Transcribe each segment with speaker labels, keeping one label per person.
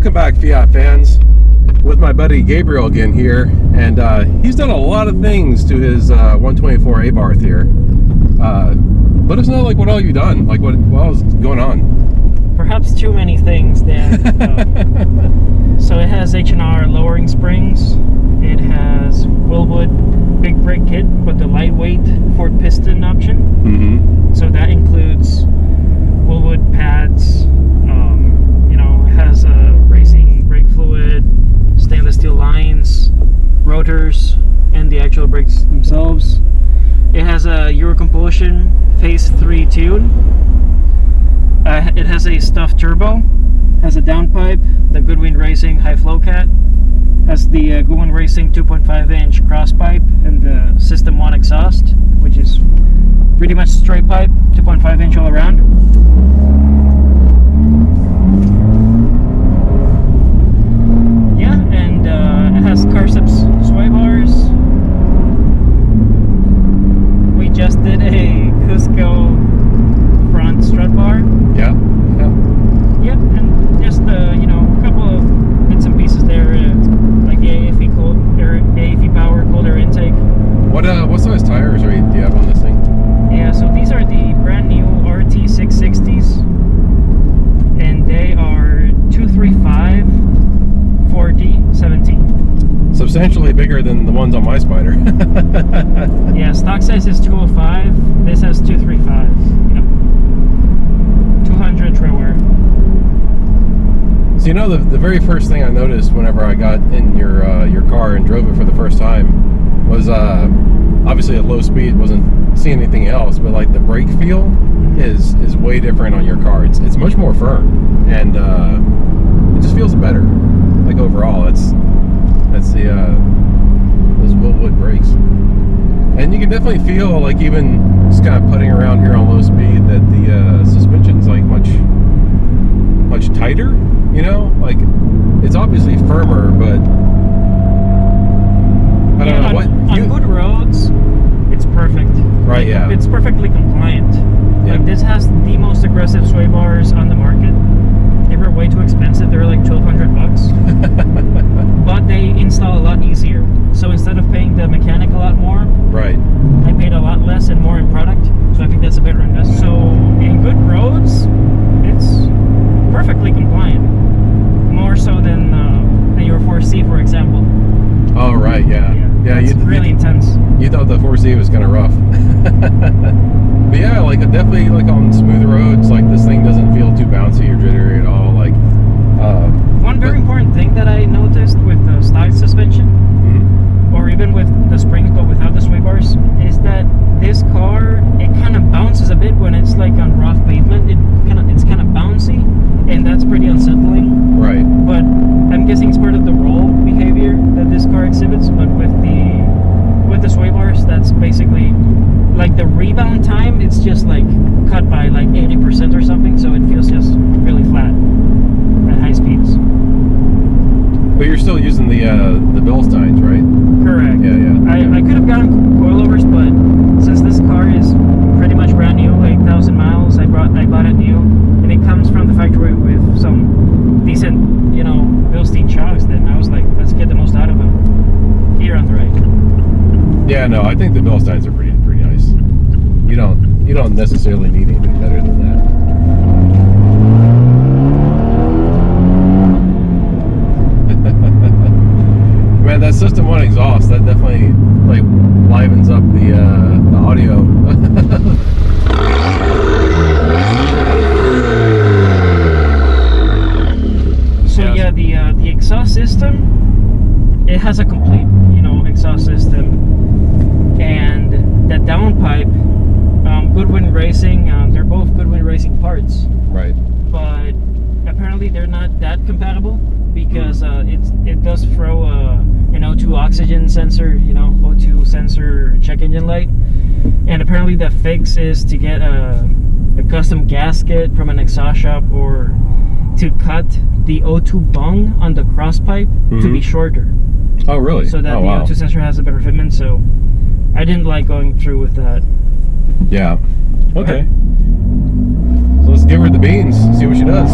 Speaker 1: Welcome back, Fiat fans, with my buddy Gabriel again here, and he's done a lot of things to his 124 Abarth here. Let us know, like, what all you've done, like what else is going on.
Speaker 2: Perhaps too many things, Dan. So it has H&R lowering springs. It has Wilwood big brake kit, but the lightweight Ford piston option.
Speaker 1: Mm-hmm.
Speaker 2: So that includes Wilwood pads. Has a racing brake fluid, stainless steel lines, rotors, and the actual brakes themselves. It has a Eurocompulsion Phase 3 tune. It has a stuffed turbo, has a downpipe, the Goodwin Raceseng high flow cat, has the Goodwin Raceseng 2.5-inch crosspipe and the System 1 exhaust, which is pretty much straight pipe, 2.5-inch all around. It has Karcepts sway bars. We just did a Cusco front strut bar.
Speaker 1: Yeah.
Speaker 2: Yep, and just a couple of bits and pieces there, like the AFE power cold air intake.
Speaker 1: What size tires do you have on this thing?
Speaker 2: Yeah, so these are the brand new RT660s, and they are 235 4D17.
Speaker 1: Substantially bigger than the ones on my Spider.
Speaker 2: Yeah, stock size is 205. This has 235. Yep. 200 tread wear.
Speaker 1: So the very first thing I noticed whenever I got in your car and drove it for the first time was obviously at low speed, wasn't seeing anything else, but like the brake feel is way different on your car. It's much more firm, and it just feels better. Like overall, that's the those Wilwood brakes, and you can definitely feel, like, even just kind of putting around here on low speed, that the suspension's like much tighter. Like, it's obviously firmer, but I don't know what.
Speaker 2: On good roads, it's perfect.
Speaker 1: Right? Yeah.
Speaker 2: It's perfectly compliant.
Speaker 1: Yeah.
Speaker 2: Like, this has the most aggressive sway bars on the market. They were way too expensive. They were like $1,200. But they install a lot easier. So instead of paying the mechanic a lot more,
Speaker 1: Right.
Speaker 2: I paid a lot less and more in product. So I think that's a better investment. So in good roads, it's perfectly compliant. More so than your 4C, for example.
Speaker 1: Oh, right. Yeah.
Speaker 2: It's really intense.
Speaker 1: You thought the 4C was kind of rough. But yeah, like, definitely, like, on smooth roads, like, this thing doesn't feel too bouncy or jittery at all. Like,
Speaker 2: one very important thing that I noticed with the stock suspension, or even with the springs but without the sway bars, is that this car, it kind of bounces a bit when it's like on rough pavement. It's kind of bouncy, and that's pretty unsettling.
Speaker 1: Right.
Speaker 2: But I'm guessing it's part of the roll behavior that this car exhibits. But with the sway bars, that's basically like the rebound time. It's just like cut by like 80% or something, so it feels just really flat at high speeds.
Speaker 1: But you're still using the Bilsteins, right?
Speaker 2: Correct.
Speaker 1: Yeah.
Speaker 2: I could have gotten coilovers, but since this car is pretty much brand new, 8,000 miles, I bought it new, and it comes from the factory with some decent, Bilstein shocks. Then I was like, let's get the most out of them here on the right.
Speaker 1: Yeah, no, I think the Bilsteins are pretty nice. You don't necessarily need anything better than that. Man, that System 1 exhaust, that definitely, like, livens up the audio.
Speaker 2: So yeah, the exhaust system, it has a complete, exhaust system, and the downpipe, Goodwin Raceseng, they're both Goodwin Raceseng parts.
Speaker 1: Right.
Speaker 2: But apparently they're not that compatible, because it does throw an O2 oxygen sensor, O2 sensor check engine light, and apparently the fix is to get a custom gasket from an exhaust shop, or to cut the O2 bung on the crosspipe to be shorter.
Speaker 1: Oh, really?
Speaker 2: So that the O2 sensor has a better fitment. So I didn't like going through with that.
Speaker 1: Yeah. Okay. So let's give her the beans, see what she does.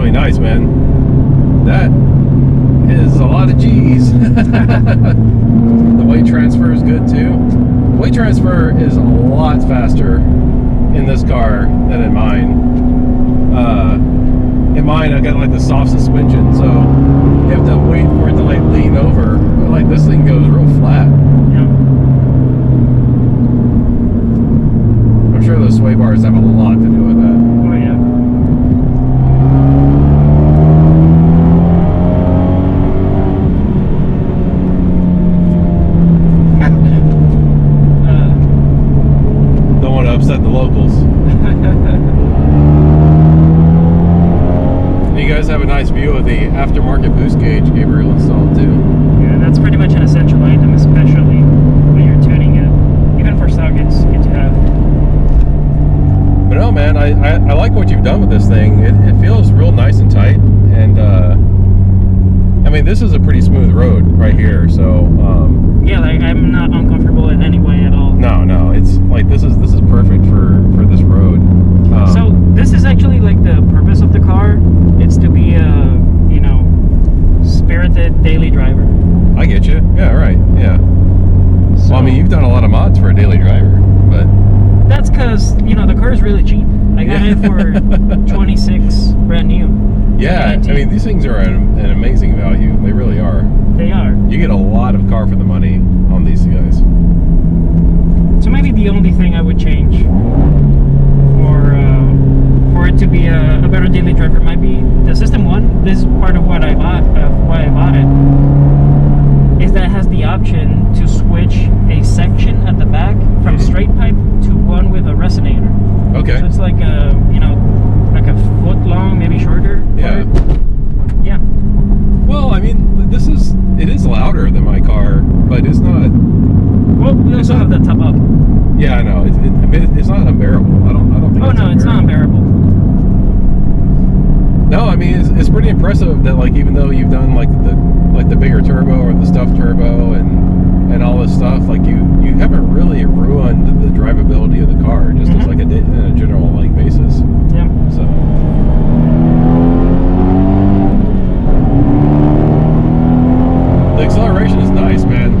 Speaker 1: really nice, man. That is a lot of G's. The weight transfer is good too. The weight transfer is a lot faster in this car than in mine. In mine, I got like the soft suspension, so you have to wait for it to like lean over. But like this thing goes real flat.
Speaker 2: Yeah.
Speaker 1: I'm sure those sway bars have a lot to do with that.
Speaker 2: Oh yeah.
Speaker 1: Don't want to upset the locals. You guys have a nice view of the aftermarket boost gauge Gabriel installed too.
Speaker 2: Yeah, that's pretty much an essential item, especially when you're tuning it. Even for stock, it's good to have.
Speaker 1: But no, man, I like what you've done with this thing. It feels real nice and tight, and I mean, this is a pretty smooth road right here. So
Speaker 2: yeah, like I'm not uncomfortable in any way at all.
Speaker 1: no, it's like this is perfect for this road.
Speaker 2: So this is actually like the purpose of the car. It's to be a, you know, spirited daily driver.
Speaker 1: I get you. Yeah, right. Yeah.
Speaker 2: So,
Speaker 1: Well, I mean, you've done a lot of mods for a daily driver, but
Speaker 2: that's because, you know, the car is really cheap. I got it for 26 brand new.
Speaker 1: yeah, I mean, these things are an amazing value. They really are.
Speaker 2: They are.
Speaker 1: You get a lot of car for the money on these guys.
Speaker 2: So maybe the only thing I would change for it to be a better daily driver might be the System 1. This is part of what I bought, why I bought it, is that it has the option to switch a section at the back from straight pipe to one with a resonator.
Speaker 1: Okay.
Speaker 2: So it's like a, you know, like a foot long, maybe shorter.
Speaker 1: Yeah.
Speaker 2: Yeah.
Speaker 1: Well, I mean, it is louder than my car, but it's not.
Speaker 2: Well, we also have the top up.
Speaker 1: Yeah, I know. I mean, it's not unbearable. I don't think.
Speaker 2: Oh no, it's not unbearable.
Speaker 1: No, I mean, it's pretty impressive that, like, even though you've done like the bigger turbo or the stuffed turbo and all this stuff, like you haven't really ruined the drivability of the car, just as like a general like basis.
Speaker 2: Yeah.
Speaker 1: So. The acceleration is nice, man.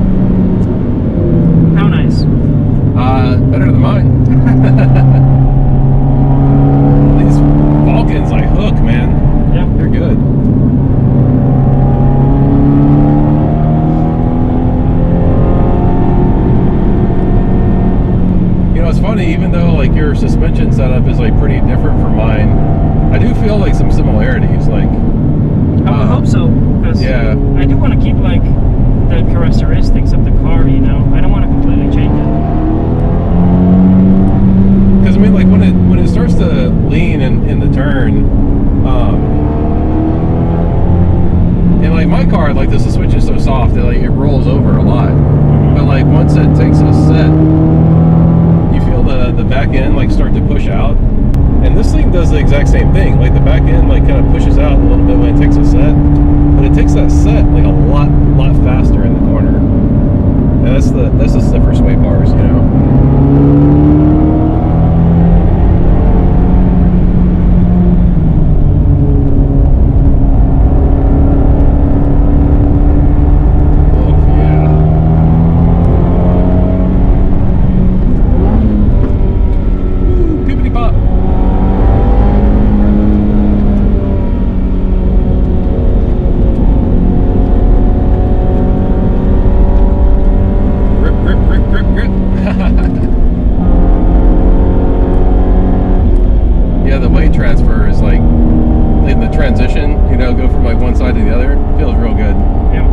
Speaker 2: How nice?
Speaker 1: Better than mine. These Falkens like hook, man.
Speaker 2: Yeah.
Speaker 1: They're good. You know, it's funny, even though like your suspension setup is like pretty different from mine, I do feel like some similarities. Like,
Speaker 2: I would hope so, because
Speaker 1: yeah.
Speaker 2: I do want to keep like the characteristics of the car, you know. I don't want to completely change it.
Speaker 1: Because I mean, like when it starts to lean in the turn, and like my car, like the suspension is so soft that like it rolls over a lot. But like once it takes a set, you feel the back end like start to push out. And this thing does the exact same thing. Like the back end like kind of pushes out a little bit when it takes a set, but it takes that set like a lot faster in the corner. And that's the stiffer sway bars, you know. Yeah, the weight transfer is like in the transition, you know, go from like one side to the other. Feels real good.
Speaker 2: Yeah.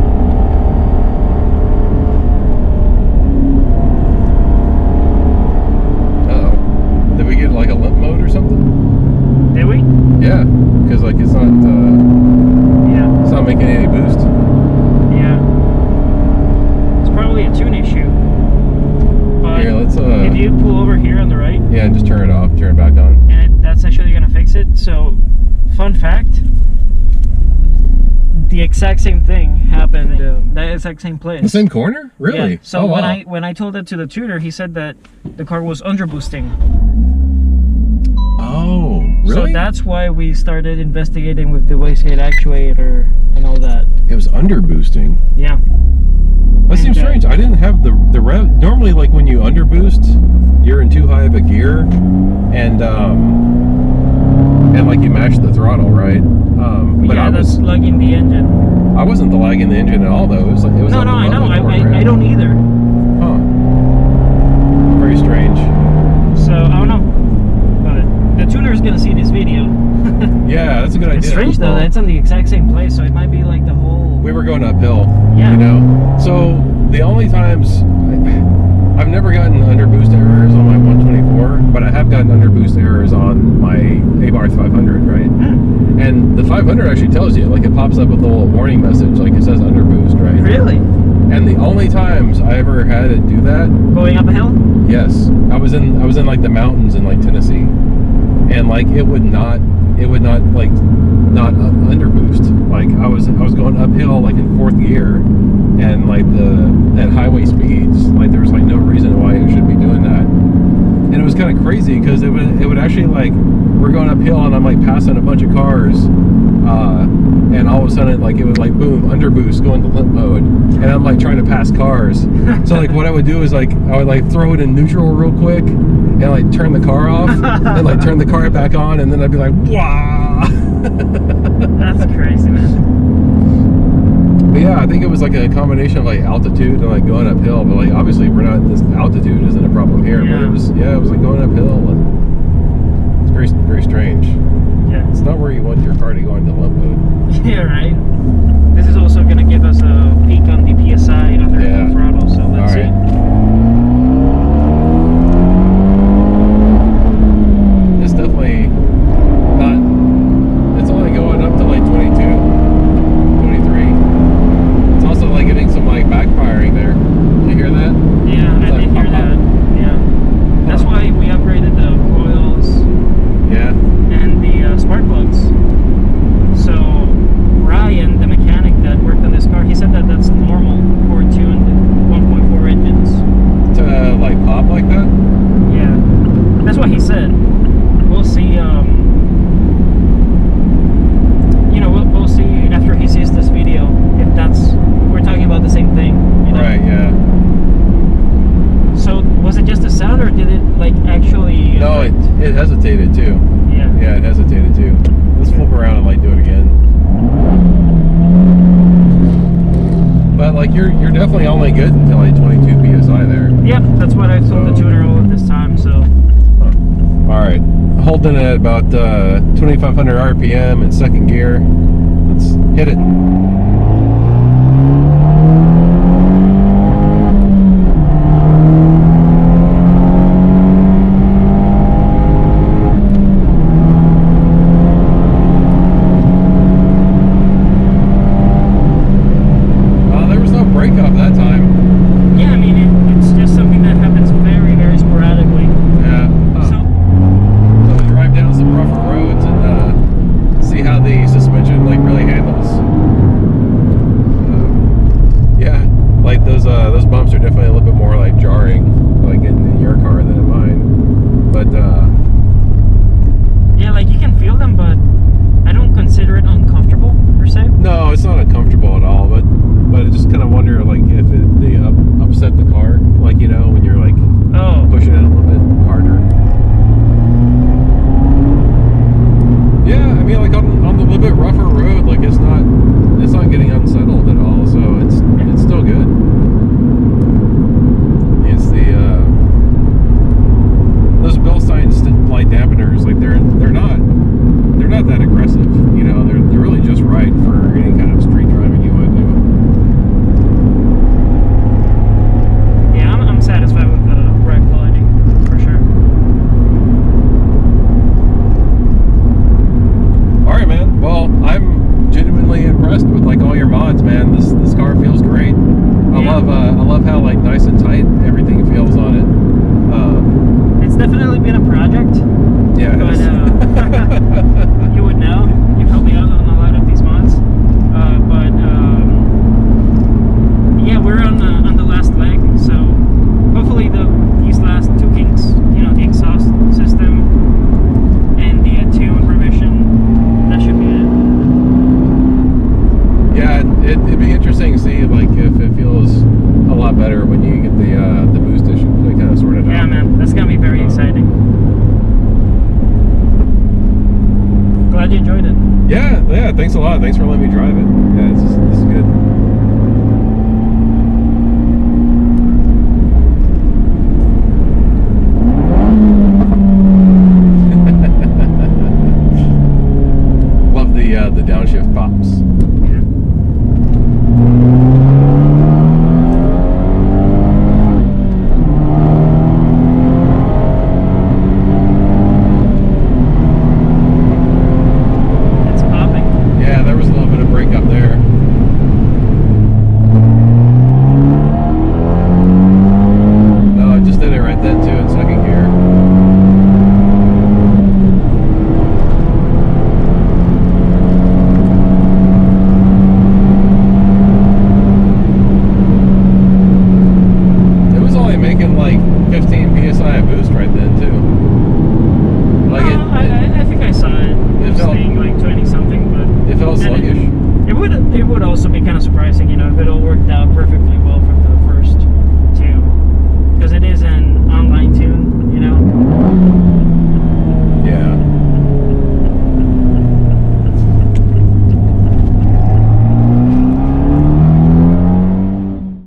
Speaker 1: Uh-oh. Did we get like a limp mode or something?
Speaker 2: Did we?
Speaker 1: Yeah, because like it's not making any boost.
Speaker 2: Yeah. It's probably a tune issue. But
Speaker 1: Here, let's
Speaker 2: if you pull over here on the right,
Speaker 1: yeah, and just turn it off, turn it back on.
Speaker 2: and that's actually gonna fix it. So, fun fact: the exact same thing happened. That exact same place.
Speaker 1: The same corner? Really?
Speaker 2: Yeah. So
Speaker 1: oh,
Speaker 2: when
Speaker 1: wow.
Speaker 2: I told it to the tuner, he said that the car was under boosting.
Speaker 1: Oh.
Speaker 2: So that's why we started investigating with the wastegate actuator and all that.
Speaker 1: It was under boosting.
Speaker 2: Yeah.
Speaker 1: That seems strange. I didn't have the rev. Normally, like when you under boost, you're in too high of a gear, and like you mash the throttle, right? But
Speaker 2: yeah, that's lugging the engine.
Speaker 1: I wasn't the lagging the engine at all, though. It was like it was.
Speaker 2: No, I know. I don't either.
Speaker 1: Huh. Very strange.
Speaker 2: So I don't know, but the tuner is gonna see this video.
Speaker 1: Yeah, that's a good idea.
Speaker 2: It's strange though. It's on the exact same place, so it might be like the whole.
Speaker 1: We were going uphill.
Speaker 2: Yeah.
Speaker 1: You know. So the only times I've never gotten under boost errors on my 124, but I have gotten under boost errors on my A-Bar 500, right? And the 500 actually tells you, like it pops up with a little warning message, like it says under boost, right?
Speaker 2: Really?
Speaker 1: And the only times I ever had it do that,
Speaker 2: going up a hill?
Speaker 1: yes, I was in like the mountains in like Tennessee, and like it would not like not under boost. Like I was going uphill like in 4th gear, and like at highway speeds, like there was like no reason why it should be doing that. And it was kind of crazy because it would actually, like, we're going uphill and I'm like passing a bunch of cars, and all of a sudden, like, it would like boom, under boost, go into limp mode, and I'm like trying to pass cars. So like what I would do is like I would like throw it in neutral real quick and like turn the car off and like turn the car back on, and then I'd be like, wow.
Speaker 2: That's crazy, man.
Speaker 1: But yeah, I think it was like a combination of like altitude and like going uphill. But like obviously we're not, this altitude isn't a problem here.
Speaker 2: Yeah.
Speaker 1: But it was like going uphill, and it's very, very strange.
Speaker 2: Yeah.
Speaker 1: It's not where you want your car to go into limp mode.
Speaker 2: Yeah, right. This is also gonna give us a peek on the PSI under the throttle. So let's see.
Speaker 1: It's definitely not. It's only going up to like 22. Also like getting some like backfiring there. Did you hear that?
Speaker 2: Yeah, I did hear that. Yeah. That's why we upgraded the coils.
Speaker 1: Yeah.
Speaker 2: And the spark plugs. So Ryan, the mechanic that worked on this car, he said that that's normal for tuned 1.4 engines.
Speaker 1: To like pop like that?
Speaker 2: Yeah. That's what he said. We'll see. You know, we'll see after he sees this video if we're talking about the same thing. You know?
Speaker 1: Right. Yeah.
Speaker 2: So was it just a sound, or did it like actually?
Speaker 1: No, it hesitated too.
Speaker 2: Yeah.
Speaker 1: Yeah, it hesitated too. Let's flip around and like do it again. But like you're definitely only good until like 22 psi there.
Speaker 2: Yeah, that's what I told the tuner all of this time. So.
Speaker 1: All right, holding at about 2,500 RPM in 2nd gear. Let's hit it. There was no breakup that time.
Speaker 2: Yeah, I mean it's just something that happens very, very sporadically.
Speaker 1: Yeah. So drive down some rougher roads and see how the suspension like really handles. it'd be interesting to see like if it feels a lot better when you get the boost issue like, kind of sorted out.
Speaker 2: Yeah, man, that's gonna be very exciting. Glad you enjoyed it.
Speaker 1: Yeah, thanks a lot. Thanks for letting me drive it. Yeah, this is good. Love the downshift pops.